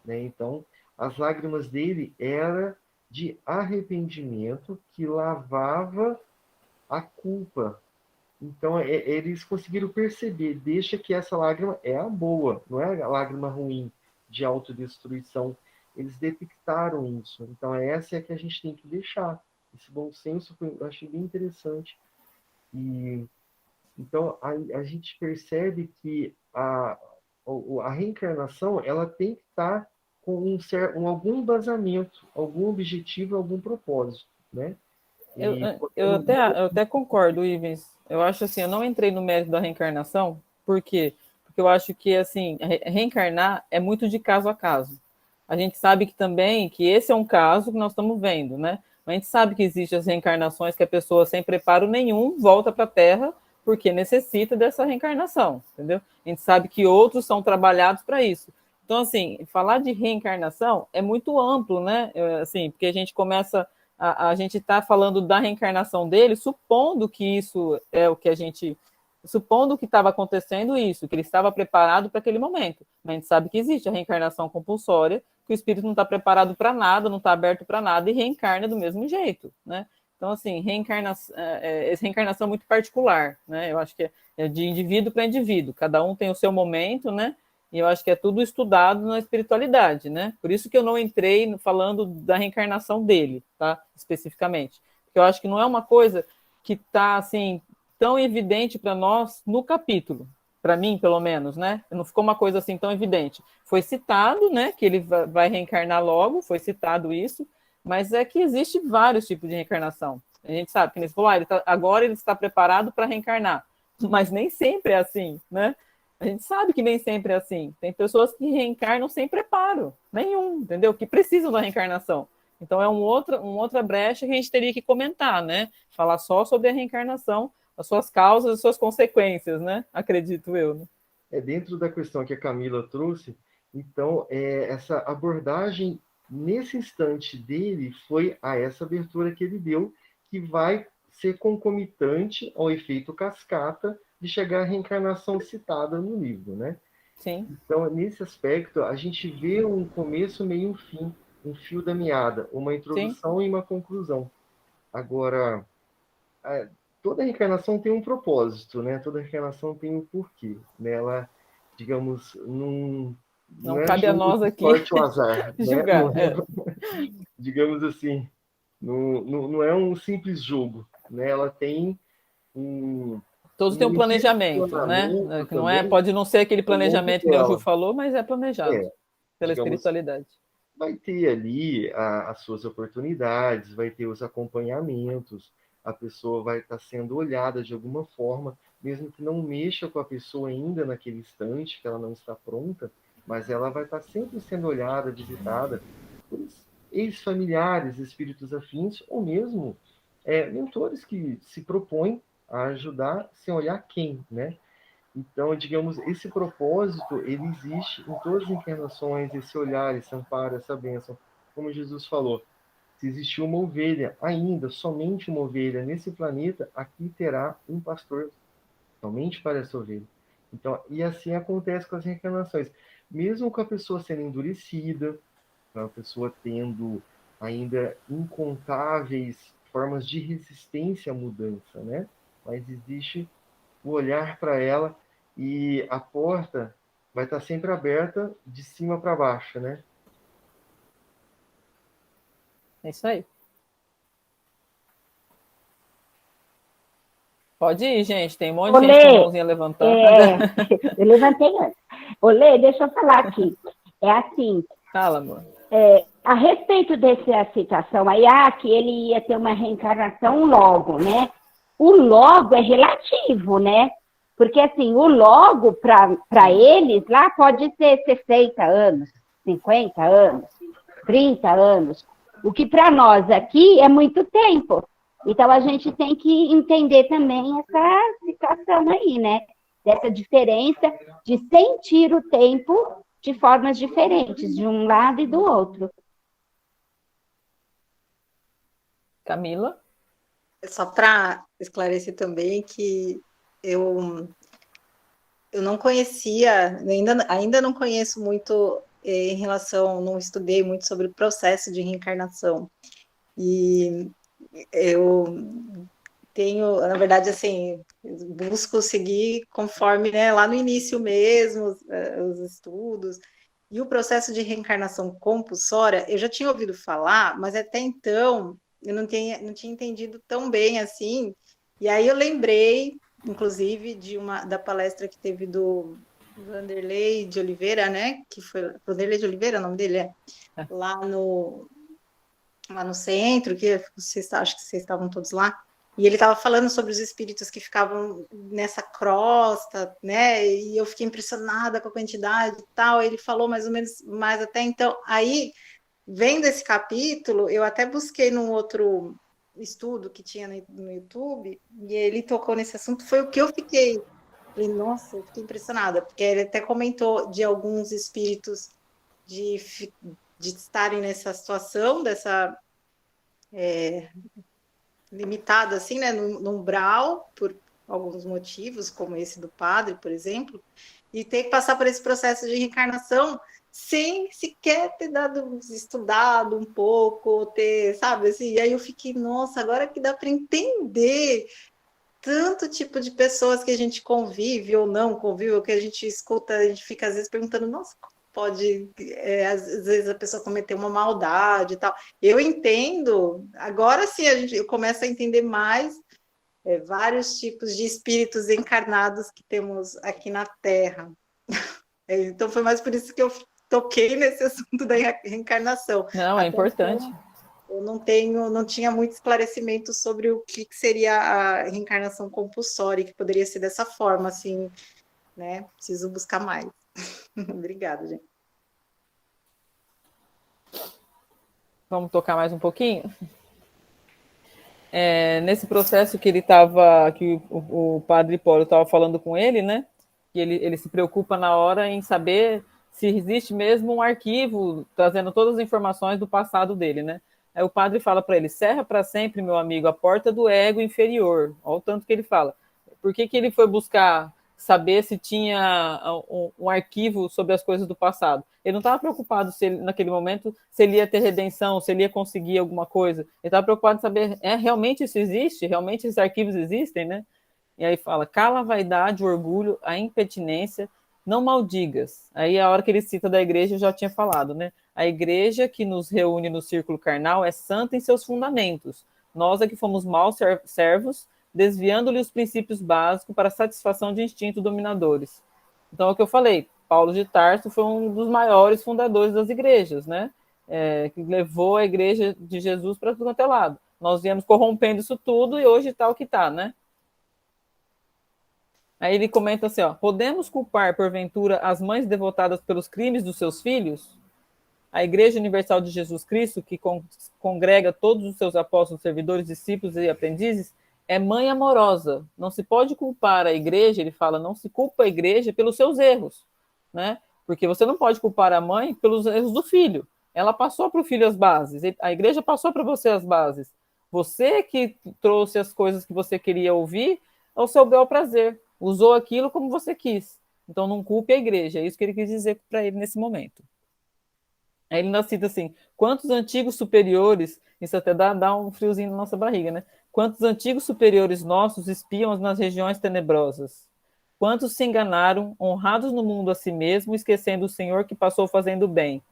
né? Então, as lágrimas dele era de arrependimento que lavava a culpa. Então, eles conseguiram perceber, deixa que essa lágrima é a boa, não é a lágrima ruim, de autodestruição. Eles detectaram isso. Então, essa é a que a gente tem que deixar. Esse bom senso eu achei bem interessante. E então, a gente percebe que a reencarnação ela tem que estar com algum embasamento, algum objetivo, algum propósito, né? Eu até concordo, Ivens. Eu acho assim, eu não entrei no mérito da reencarnação, por quê? Porque eu acho que assim, reencarnar é muito de caso a caso. A gente sabe que também que esse é um caso que nós estamos vendo, né? A gente sabe que existem as reencarnações que a pessoa sem preparo nenhum volta para a Terra porque necessita dessa reencarnação, entendeu? A gente sabe que outros são trabalhados para isso. Então, assim, falar de reencarnação é muito amplo, né? Assim, porque a gente começa a gente está falando da reencarnação dele, supondo que isso é o que a gente... Supondo que estava acontecendo isso, que ele estava preparado para aquele momento. Mas a gente sabe que existe a reencarnação compulsória, que o espírito não está preparado para nada, não está aberto para nada e reencarna do mesmo jeito, né? Então, assim, reencarnação é muito particular, né? Eu acho que é de indivíduo para indivíduo. Cada um tem o seu momento, né? E eu acho que é tudo estudado na espiritualidade, né? Por isso que eu não entrei falando da reencarnação dele, tá? Especificamente. Porque eu acho que não é uma coisa que está, assim, tão evidente para nós no capítulo. Para mim, pelo menos, né? Não ficou uma coisa assim tão evidente. Foi citado, né? Que ele vai reencarnar logo, foi citado isso, mas é que existe vários tipos de reencarnação. A gente sabe que ele falou, agora ele está preparado para reencarnar. Mas nem sempre é assim, né? A gente sabe que nem sempre é assim. Tem pessoas que reencarnam sem preparo nenhum, entendeu? Que precisam da reencarnação. Então é uma outra brecha que a gente teria que comentar, né? Falar só sobre a reencarnação, as suas causas e as suas consequências, né? Acredito eu. Né? Dentro da questão que a Camila trouxe, então, essa abordagem nesse instante dele foi a essa abertura que ele deu, que vai ser concomitante ao efeito cascata de chegar à reencarnação citada no livro, né? Sim. Então, nesse aspecto, a gente vê um começo, meio um fim, um fio da meada, uma introdução Sim. E uma conclusão. Agora, toda reencarnação tem um propósito, né? Toda reencarnação tem um porquê. Né? Ela, digamos, não cabe a nós aqui sorte ou azar, julgar. Né? Digamos assim, não é um simples jogo. Né? Ela tem Todos têm um planejamento, né? Que não pode não ser aquele planejamento que o Ju falou, mas é planejado pela espiritualidade. Vai ter ali as suas oportunidades, vai ter os acompanhamentos, a pessoa vai estar sendo olhada de alguma forma, mesmo que não mexa com a pessoa ainda naquele instante, que ela não está pronta, mas ela vai estar sempre sendo olhada, visitada por ex-familiares, espíritos afins, ou mesmo mentores que se propõem a ajudar sem olhar quem, né? Então, digamos, esse propósito, ele existe em todas as encarnações, esse olhar, esse amparo, essa bênção. Como Jesus falou, se existir uma ovelha, ainda, somente uma ovelha nesse planeta, aqui terá um pastor somente para essa ovelha. Então, e assim acontece com as reencarnações. Mesmo com a pessoa sendo endurecida, a pessoa tendo ainda incontáveis formas de resistência à mudança, né? Mas existe o olhar para ela e a porta vai estar sempre aberta de cima para baixo, né? É isso aí. Pode ir, gente. Tem um monte de gente com a mãozinha levantada. Eu levantei antes. Olê, deixa eu falar aqui. É assim. Fala, amor. A respeito dessa citação aí, que ele ia ter uma reencarnação logo, né? O logo é relativo, né? Porque, assim, o logo, para eles, lá pode ser 60 anos, 50 anos, 30 anos. O que para nós aqui é muito tempo. Então, a gente tem que entender também essa situação aí, né? Dessa diferença de sentir o tempo de formas diferentes, de um lado e do outro. Camila? Só para esclarecer também que eu, eu não conhecia, ainda não conheço muito em relação, não estudei muito sobre o processo de reencarnação. E eu tenho, na verdade, assim, busco seguir conforme, né, lá no início mesmo, os estudos. E o processo de reencarnação compulsória, eu já tinha ouvido falar, mas até então eu não tinha entendido tão bem assim. E aí eu lembrei, inclusive, da palestra que teve do Vanderlei de Oliveira, né? Que foi Vanderlei de Oliveira, o nome dele lá no centro, que acho que vocês estavam todos lá, e ele estava falando sobre os espíritos que ficavam nessa crosta, né? E eu fiquei impressionada com a quantidade e tal. Ele falou mais ou menos mais até então. Aí, vendo esse capítulo, eu até busquei num outro estudo que tinha no YouTube, e ele tocou nesse assunto, foi o que eu fiquei. Falei, nossa, eu fiquei impressionada, porque ele até comentou de alguns espíritos de, de estarem nessa situação, dessa limitado assim, né, no umbral, por alguns motivos, como esse do padre, por exemplo, e ter que passar por esse processo de reencarnação sem sequer ter estudado um pouco, ter, sabe, assim, e aí eu fiquei, nossa, agora que dá para entender tanto tipo de pessoas que a gente convive ou não convive, ou que a gente escuta, a gente fica às vezes perguntando, nossa, pode, às vezes a pessoa cometer uma maldade e tal. Eu entendo, agora sim eu começo a entender mais vários tipos de espíritos encarnados que temos aqui na Terra. Então foi mais por isso que eu toquei nesse assunto da reencarnação. Não, é Até importante. então, eu não tinha muito esclarecimento sobre o que seria a reencarnação compulsória, que poderia ser dessa forma, assim, né? Preciso buscar mais. Obrigada, gente. Vamos tocar mais um pouquinho? Nesse processo que ele estava, que o padre Hipólito estava falando com ele, né? Que ele se preocupa na hora em saber se existe mesmo um arquivo trazendo todas as informações do passado dele, né? Aí o padre fala para ele: cerra para sempre, meu amigo, a porta do ego inferior. Olha o tanto que ele fala. Por que ele foi buscar saber se tinha um arquivo sobre as coisas do passado? Ele não estava preocupado se ele, naquele momento, se ele ia ter redenção, se ele ia conseguir alguma coisa. Ele estava preocupado em saber, realmente isso existe? Realmente esses arquivos existem, né? E aí fala: cala a vaidade, o orgulho, a impertinência, não maldigas. Aí a hora que ele cita da igreja, eu já tinha falado, né? A igreja que nos reúne no círculo carnal é santa em seus fundamentos. Nós é que fomos maus servos, desviando-lhe os princípios básicos para a satisfação de instintos dominadores. Então é o que eu falei, Paulo de Tarso foi um dos maiores fundadores das igrejas, né? Que levou a igreja de Jesus para tudo quanto é lado. Nós viemos corrompendo isso tudo e hoje está o que está, né? Aí ele comenta assim, ó: podemos culpar, porventura, as mães devotadas pelos crimes dos seus filhos? A Igreja Universal de Jesus Cristo, que congrega todos os seus apóstolos, servidores, discípulos e aprendizes, é mãe amorosa. Não se pode culpar a igreja, ele fala, não se culpa a igreja pelos seus erros, né? Porque você não pode culpar a mãe pelos erros do filho. Ela passou para o filho as bases, a igreja passou para você as bases. Você que trouxe as coisas que você queria ouvir ao seu bel prazer, usou aquilo como você quis. Então não culpe a igreja, é isso que ele quis dizer para ele nesse momento. Aí ele ainda cita assim: quantos antigos superiores, isso até dá um friozinho na nossa barriga, né? Quantos antigos superiores nossos espiam nas regiões tenebrosas? Quantos se enganaram, honrados no mundo a si mesmo, esquecendo o Senhor que passou fazendo bem?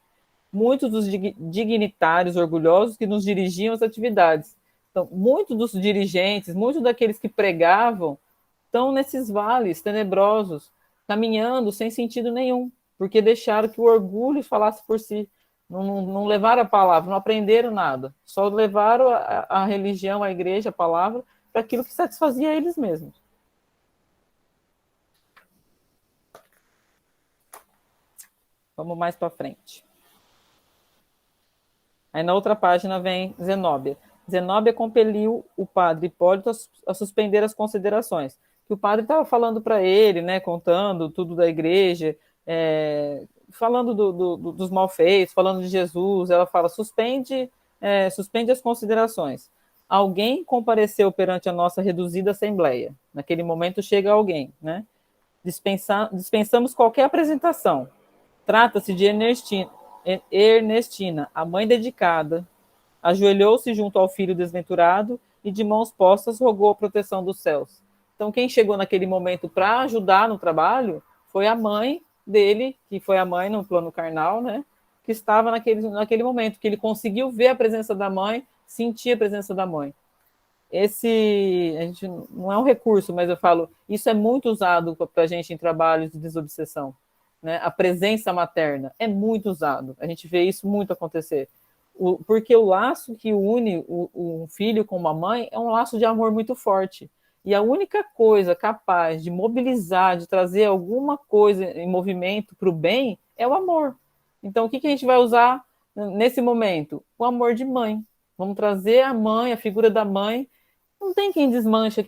Muitos dos dignitários orgulhosos que nos dirigiam às atividades. Então, muitos dos dirigentes, muitos daqueles que pregavam, estão nesses vales tenebrosos, caminhando sem sentido nenhum, porque deixaram que o orgulho falasse por si. Não levaram a palavra, não aprenderam nada. Só levaram a religião, a igreja, a palavra, para aquilo que satisfazia eles mesmos. Vamos mais para frente. Aí na outra página vem Zenóbia. Zenóbia compeliu o padre Hipólito a suspender as considerações. Que o padre estava falando para ele, né, contando tudo da igreja, falando dos malfeitos, falando de Jesus, ela fala, suspende as considerações. Alguém compareceu perante a nossa reduzida assembleia. Naquele momento chega alguém, né? Dispensamos qualquer apresentação. Trata-se de Ernestina, a mãe dedicada, ajoelhou-se junto ao filho desventurado e de mãos postas rogou a proteção dos céus. Então, quem chegou naquele momento para ajudar no trabalho foi a mãe dele, que foi a mãe no plano carnal, né? Que estava naquele momento, que ele conseguiu ver a presença da mãe, sentir a presença da mãe. A gente não é um recurso, mas eu falo, isso é muito usado para a gente em trabalhos de desobsessão, né? A presença materna é muito usado, a gente vê isso muito acontecer. Porque o laço que une um filho com uma mãe é um laço de amor muito forte. E a única coisa capaz de mobilizar, de trazer alguma coisa em movimento para o bem, é o amor. Então, o que a gente vai usar nesse momento? O amor de mãe. Vamos trazer a mãe, a figura da mãe. Não tem quem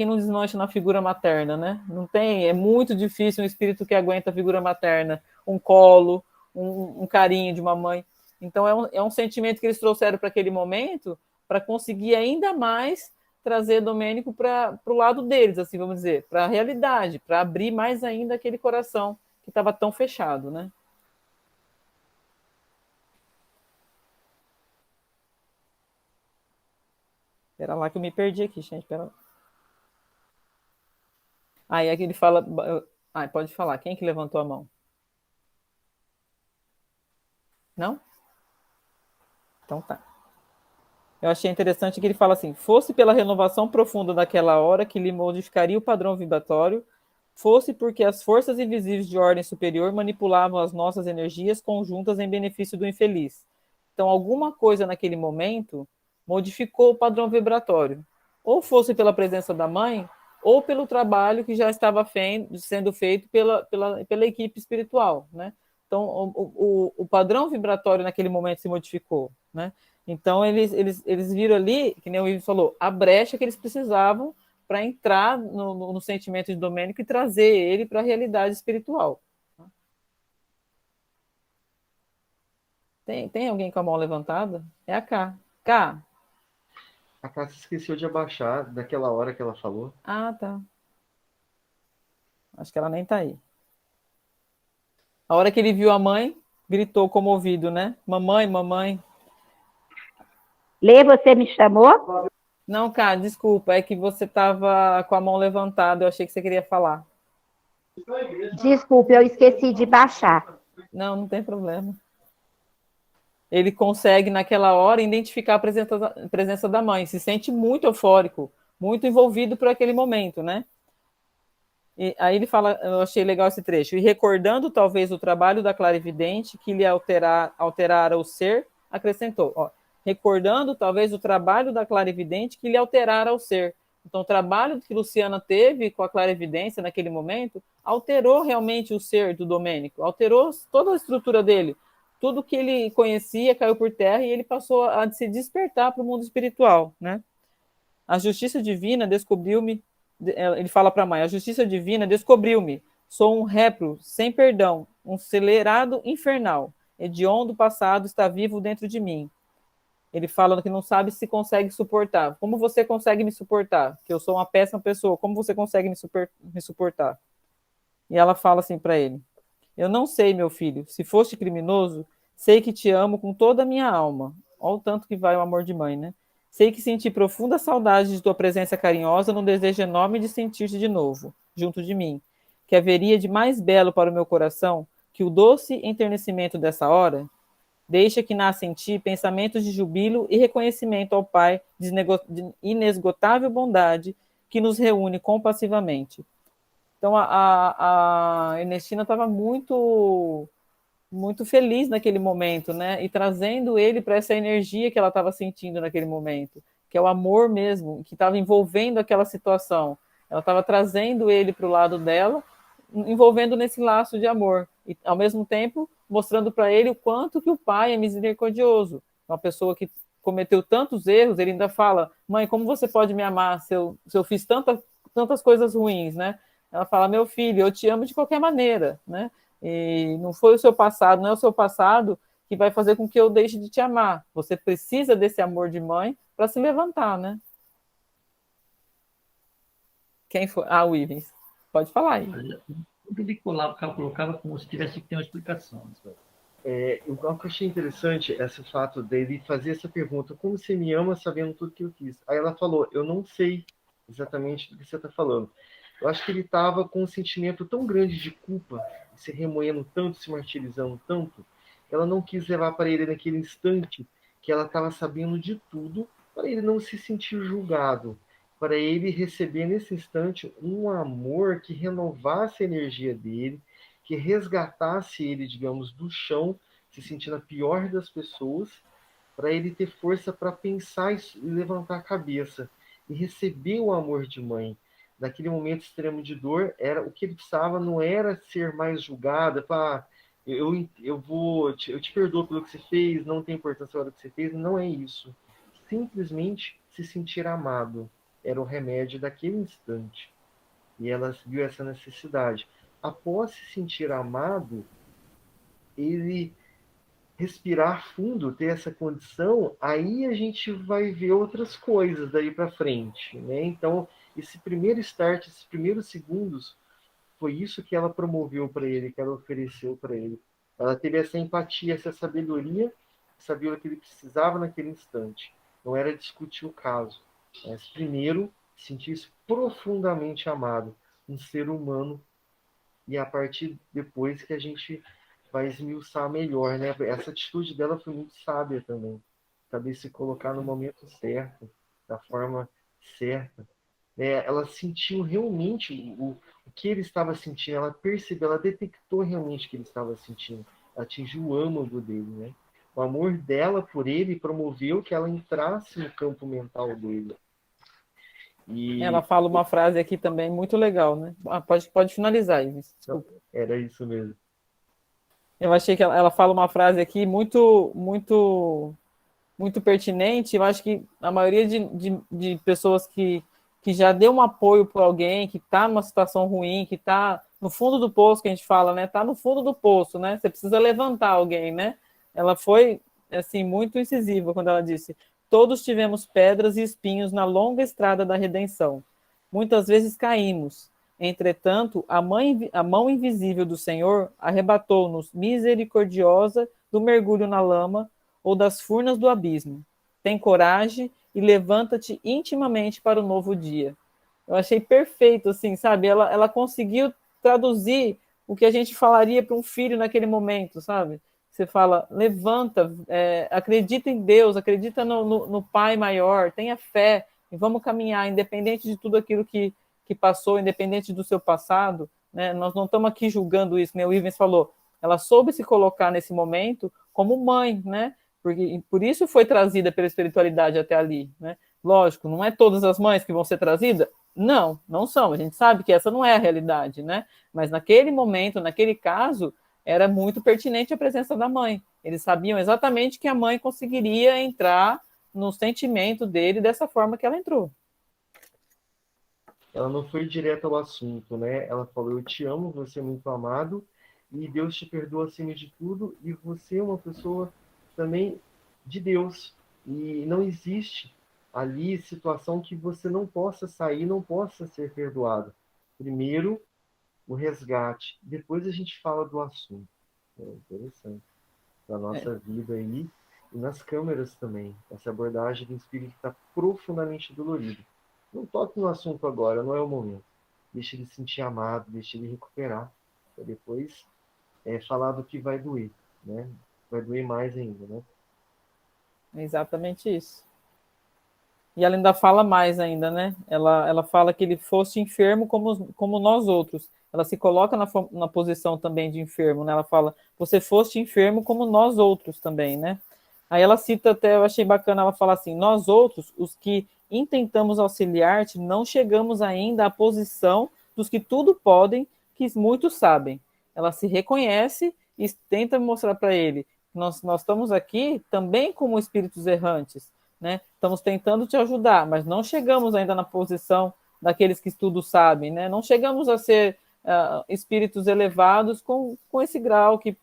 não desmancha na figura materna, né? Não tem, é muito difícil um espírito que aguenta a figura materna, um colo, um carinho de uma mãe. Então, é um sentimento que eles trouxeram para aquele momento para conseguir ainda mais trazer Domênico para o lado deles, assim, vamos dizer, para a realidade, para abrir mais ainda aquele coração que estava tão fechado, né? Espera lá que eu me perdi aqui, gente. Espera lá. Aí aqui ele fala... pode falar. Quem que levantou a mão? Não? Então tá. Eu achei interessante que ele fala assim, fosse pela renovação profunda daquela hora que lhe modificaria o padrão vibratório, fosse porque as forças invisíveis de ordem superior manipulavam as nossas energias conjuntas em benefício do infeliz. Então, alguma coisa naquele momento modificou o padrão vibratório. Ou fosse pela presença da mãe, ou pelo trabalho que já estava sendo feito pela equipe espiritual, né? Então, o padrão vibratório naquele momento se modificou, né? Então, eles viram ali, que nem o Ivo falou, a brecha que eles precisavam para entrar no sentimento de Domênico e trazer ele para a realidade espiritual. Tem alguém com a mão levantada? É a K. K. A Cássia esqueceu de abaixar daquela hora que ela falou. Ah, tá. Acho que ela nem tá aí. A hora que ele viu a mãe, gritou comovido, né? Mamãe, mamãe. Lê, você me chamou? Não, cara, desculpa, é que você estava com a mão levantada, eu achei que você queria falar. Desculpe, eu esqueci de baixar. Não tem problema. Ele consegue, naquela hora, identificar a presença da mãe, se sente muito eufórico, muito envolvido por aquele momento, né? E aí ele fala, eu achei legal esse trecho, e recordando talvez o trabalho da clarividente que lhe alterara o ser, acrescentou, recordando talvez o trabalho da clarividente que lhe alterara o ser. Então, o trabalho que Luciana teve com a clarividência naquele momento alterou realmente o ser do Domênico, alterou toda a estrutura dele. Tudo que ele conhecia caiu por terra e ele passou a se despertar para o mundo espiritual, né? A justiça divina descobriu-me, ele fala para a mãe, a justiça divina descobriu-me, sou um répro sem perdão, um celerado infernal, hediondo passado está vivo dentro de mim. Ele fala que não sabe se consegue suportar. Como você consegue me suportar? Que eu sou uma péssima pessoa, como você consegue me suportar? E ela fala assim para ele, eu não sei, meu filho, se foste criminoso, sei que te amo com toda a minha alma. Olha o tanto que vai o amor de mãe, né? Sei que senti profunda saudade de tua presença carinhosa num desejo enorme de sentir-te de novo, junto de mim. Que haveria de mais belo para o meu coração que o doce enternecimento dessa hora? Deixa que nasça em ti pensamentos de jubilo e reconhecimento ao Pai de inesgotável bondade que nos reúne compassivamente. Então, a Ernestina estava muito, muito feliz naquele momento, né? E trazendo ele para essa energia que ela estava sentindo naquele momento, que é o amor mesmo, que estava envolvendo aquela situação. Ela estava trazendo ele para o lado dela, envolvendo nesse laço de amor. E, ao mesmo tempo, mostrando para ele o quanto que o pai é misericordioso. Uma pessoa que cometeu tantos erros, ele ainda fala, mãe, como você pode me amar se eu fiz tantas coisas ruins, né? Ela fala, meu filho, eu te amo de qualquer maneira, né? E não foi o seu passado, não é o seu passado que vai fazer com que eu deixe de te amar. Você precisa desse amor de mãe para se levantar, né? Quem foi? Ah, o Ivens. Pode falar aí. Ele colocava como se tivesse que ter uma explicação. O que eu achei interessante é esse fato dele fazer essa pergunta: como você me ama sabendo tudo que eu fiz? Aí ela falou: eu não sei exatamente do que você está falando. Eu acho que ele estava com um sentimento tão grande de culpa, se remoendo tanto, se martirizando tanto, ela não quis levar para ele naquele instante que ela estava sabendo de tudo, para ele não se sentir julgado, para ele receber nesse instante um amor que renovasse a energia dele, que resgatasse ele, digamos, do chão, se sentindo a pior das pessoas, para ele ter força para pensar e levantar a cabeça e receber o amor de mãe. Naquele momento extremo de dor, era o que ele precisava, não era ser mais julgado, eu te perdoo pelo que você fez, não tem importância agora o que você fez, não é isso. Simplesmente se sentir amado era o remédio daquele instante. E ela viu essa necessidade. Após se sentir amado, ele respirar fundo, ter essa condição, aí a gente vai ver outras coisas daí para frente, né? Então, esse primeiro start, esses primeiros segundos, foi isso que ela promoveu para ele, que ela ofereceu para ele. Ela teve essa empatia, essa sabedoria, sabia o que ele precisava naquele instante. Não era discutir o caso, mas primeiro sentir-se profundamente amado, um ser humano, e a partir depois que a gente vai esmiuçar melhor, né? Essa atitude dela foi muito sábia também, saber se colocar no momento certo, da forma certa. Ela sentiu realmente o que ele estava sentindo, ela percebeu, ela detectou realmente o que ele estava sentindo, ela atingiu o âmago dele, né? O amor dela por ele promoveu que ela entrasse no campo mental dele. Ela fala uma frase aqui também muito legal, né? Pode finalizar, Ives. Era isso mesmo. Eu achei que ela fala uma frase aqui muito pertinente. Eu acho que a maioria de pessoas que já deu um apoio para alguém, que está numa situação ruim, que está no fundo do poço, que a gente fala, né? Está no fundo do poço, né? Você precisa levantar alguém, né? Ela foi, assim, muito incisiva quando ela disse: todos tivemos pedras e espinhos na longa estrada da redenção. Muitas vezes caímos. Entretanto, a mão invisível do Senhor arrebatou-nos misericordiosa do mergulho na lama ou das furnas do abismo. Tem coragem e levanta-te intimamente para o novo dia. Eu achei perfeito, assim, sabe? Ela conseguiu traduzir o que a gente falaria para um filho naquele momento, sabe? Você fala, levanta, acredita em Deus, acredita no Pai maior, tenha fé, e vamos caminhar, independente de tudo aquilo que passou, independente do seu passado, né? Nós não estamos aqui julgando isso, né? O Ivens falou, ela soube se colocar nesse momento como mãe, né? Por isso foi trazida pela espiritualidade até ali, né? Lógico, não é todas as mães que vão ser trazidas? Não são. A gente sabe que essa não é a realidade, né? Mas naquele momento, naquele caso, era muito pertinente a presença da mãe. Eles sabiam exatamente que a mãe conseguiria entrar no sentimento dele dessa forma que ela entrou. Ela não foi direto ao assunto, né? Ela falou, eu te amo, você é muito amado, e Deus te perdoa acima de tudo, e você é uma pessoa também de Deus. E não existe ali situação que você não possa sair, não possa ser perdoado. Primeiro, o resgate. Depois a gente fala do assunto. É interessante. Da nossa vida aí. E nas câmeras também. Essa abordagem do espírito que está profundamente dolorido. Não toque no assunto agora, não é o momento. Deixa ele se sentir amado, deixa ele recuperar. Para depois falar do que vai doer, né? Vai doer mais ainda, né? É exatamente isso. E ela ainda fala mais ainda, né? Ela fala que ele fosse enfermo como nós outros. Ela se coloca na posição também de enfermo, né? Ela fala, você foste enfermo como nós outros também, né? Aí ela cita até, eu achei bacana, ela fala assim, nós outros, os que intentamos auxiliar-te, não chegamos ainda à posição dos que tudo podem, que muitos sabem. Ela se reconhece e tenta mostrar para ele, nós estamos aqui também como espíritos errantes, né? Estamos tentando te ajudar, mas não chegamos ainda na posição daqueles que tudo sabem, né? Não chegamos a ser espíritos elevados com esse grau que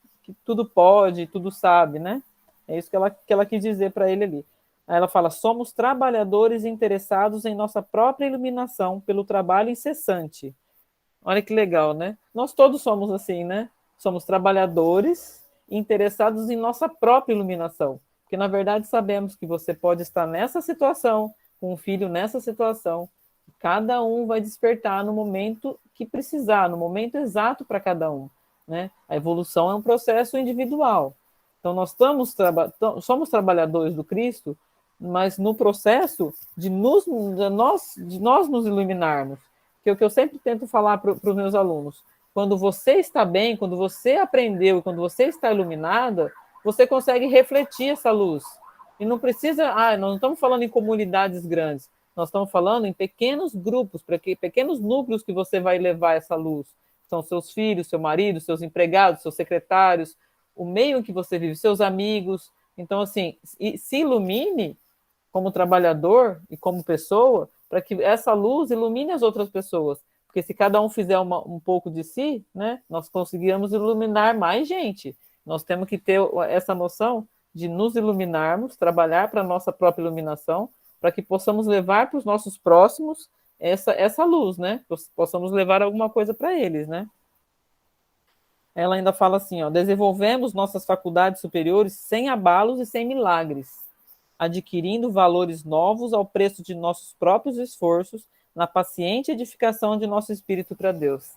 tudo pode, tudo sabe, né? É isso que ela quis dizer para ele ali. Aí ela fala, somos trabalhadores interessados em nossa própria iluminação pelo trabalho incessante. Olha que legal, né? Nós todos somos assim, né? Somos trabalhadores interessados em nossa própria iluminação. Porque, na verdade, sabemos que você pode estar nessa situação, com um filho nessa situação. Cada um vai despertar no momento que precisar, no momento exato para cada um, né? A evolução é um processo individual. Então, nós somos trabalhadores do Cristo, mas no processo de nós nos iluminarmos, que é o que eu sempre tento falar para os meus alunos. Quando você está bem, quando você aprendeu, quando você está iluminada, você consegue refletir essa luz. E não precisa... nós não estamos falando em comunidades grandes, nós estamos falando em pequenos grupos, pequenos núcleos que você vai levar essa luz. São seus filhos, seu marido, seus empregados, seus secretários, o meio em que você vive, seus amigos. Então, assim, se ilumine como trabalhador e como pessoa, para que essa luz ilumine as outras pessoas. Porque se cada um fizer um pouco de si, né, nós conseguiremos iluminar mais gente. Nós temos que ter essa noção de nos iluminarmos, trabalhar para a nossa própria iluminação, para que possamos levar para os nossos próximos essa luz, né? Possamos levar alguma coisa para eles, né? Ela ainda fala assim, ó, desenvolvemos nossas faculdades superiores sem abalos e sem milagres, adquirindo valores novos ao preço de nossos próprios esforços, na paciente edificação de nosso espírito para Deus.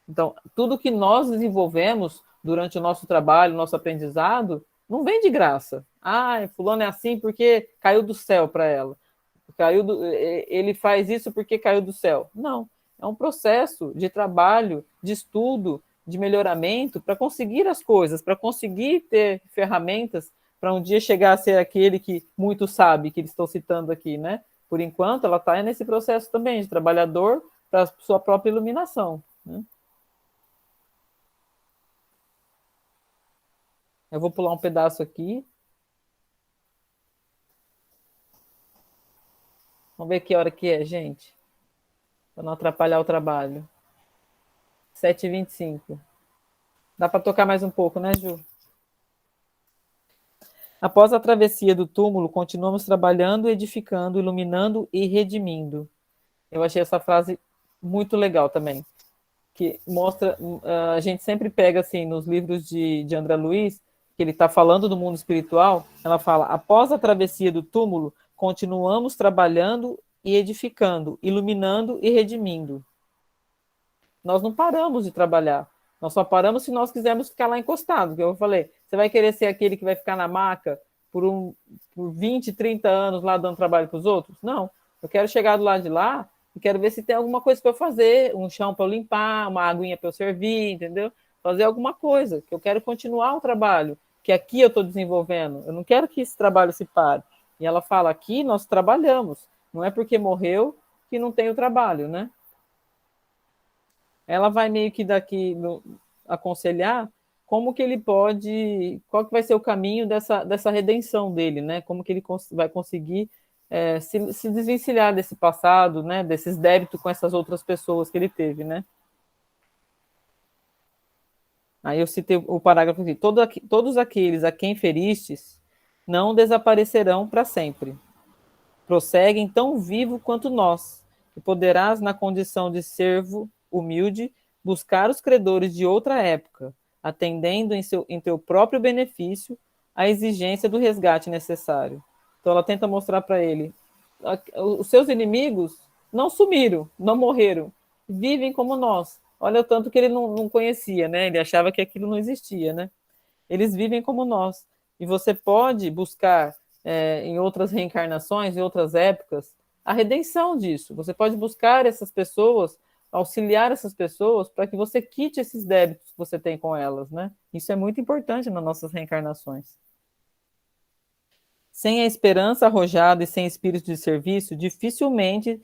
Então, tudo que nós desenvolvemos durante o nosso trabalho, nosso aprendizado, não vem de graça. Fulano é assim porque caiu do céu para ela. Ele faz isso porque caiu do céu. Não, é um processo de trabalho, de estudo, de melhoramento para conseguir as coisas, para conseguir ter ferramentas para um dia chegar a ser aquele que muito sabe, que eles estão citando aqui, né? Por enquanto, ela está nesse processo também de trabalhador para sua própria iluminação, né? Eu vou pular um pedaço aqui. Vamos ver que hora que é, gente. Para não atrapalhar o trabalho. 7h25. Dá para tocar mais um pouco, né, Ju? Após a travessia do túmulo, continuamos trabalhando, edificando, iluminando e redimindo. Eu achei essa frase muito legal também, que mostra, a gente sempre pega assim nos livros de André Luiz, que ele está falando do mundo espiritual, ela fala, após a travessia do túmulo, continuamos trabalhando e edificando, iluminando e redimindo. Nós não paramos de trabalhar, nós só paramos se nós quisermos ficar lá encostado, que eu falei, você vai querer ser aquele que vai ficar na maca por 20, 30 anos lá dando trabalho para os outros? Não, eu quero chegar do lado de lá e quero ver se tem alguma coisa para eu fazer, um chão para eu limpar, uma aguinha para eu servir, entendeu? Fazer alguma coisa, que eu quero continuar o trabalho, que aqui eu estou desenvolvendo, eu não quero que esse trabalho se pare. E ela fala, aqui nós trabalhamos, não é porque morreu que não tem o trabalho, né? Ela vai meio que daqui aconselhar como que ele pode, qual que vai ser o caminho dessa redenção dele, né? Como que ele vai conseguir se desvencilhar desse passado, né? Desses débitos com essas outras pessoas que ele teve, né? Aí eu citei o parágrafo aqui, todos aqueles a quem feristes não desaparecerão para sempre. Prosseguem tão vivo quanto nós, e poderás, na condição de servo humilde, buscar os credores de outra época, atendendo em teu próprio benefício a exigência do resgate necessário. Então ela tenta mostrar para ele, os seus inimigos não sumiram, não morreram, vivem como nós. Olha o tanto que ele não conhecia, né? Ele achava que aquilo não existia, né? Eles vivem como nós. E você pode buscar em outras reencarnações, em outras épocas, a redenção disso. Você pode buscar essas pessoas, auxiliar essas pessoas para que você quite esses débitos que você tem com elas, né? Isso é muito importante nas nossas reencarnações. Sem a esperança arrojada e sem espírito de serviço, dificilmente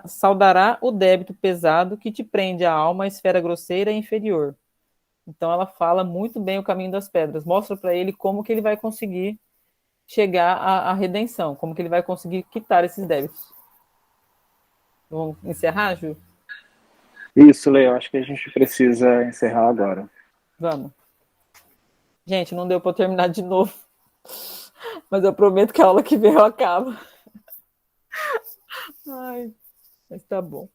saudará o débito pesado que te prende a alma à esfera grosseira e inferior. Então ela fala muito bem o caminho das pedras, mostra para ele como que ele vai conseguir chegar à redenção, como que ele vai conseguir quitar esses débitos. Vamos encerrar, Ju? Isso, Leo, acho que a gente precisa encerrar agora. Vamos. Gente, não deu para terminar de novo. Mas eu prometo que a aula que vem eu acabo. Ai, mas tá bom.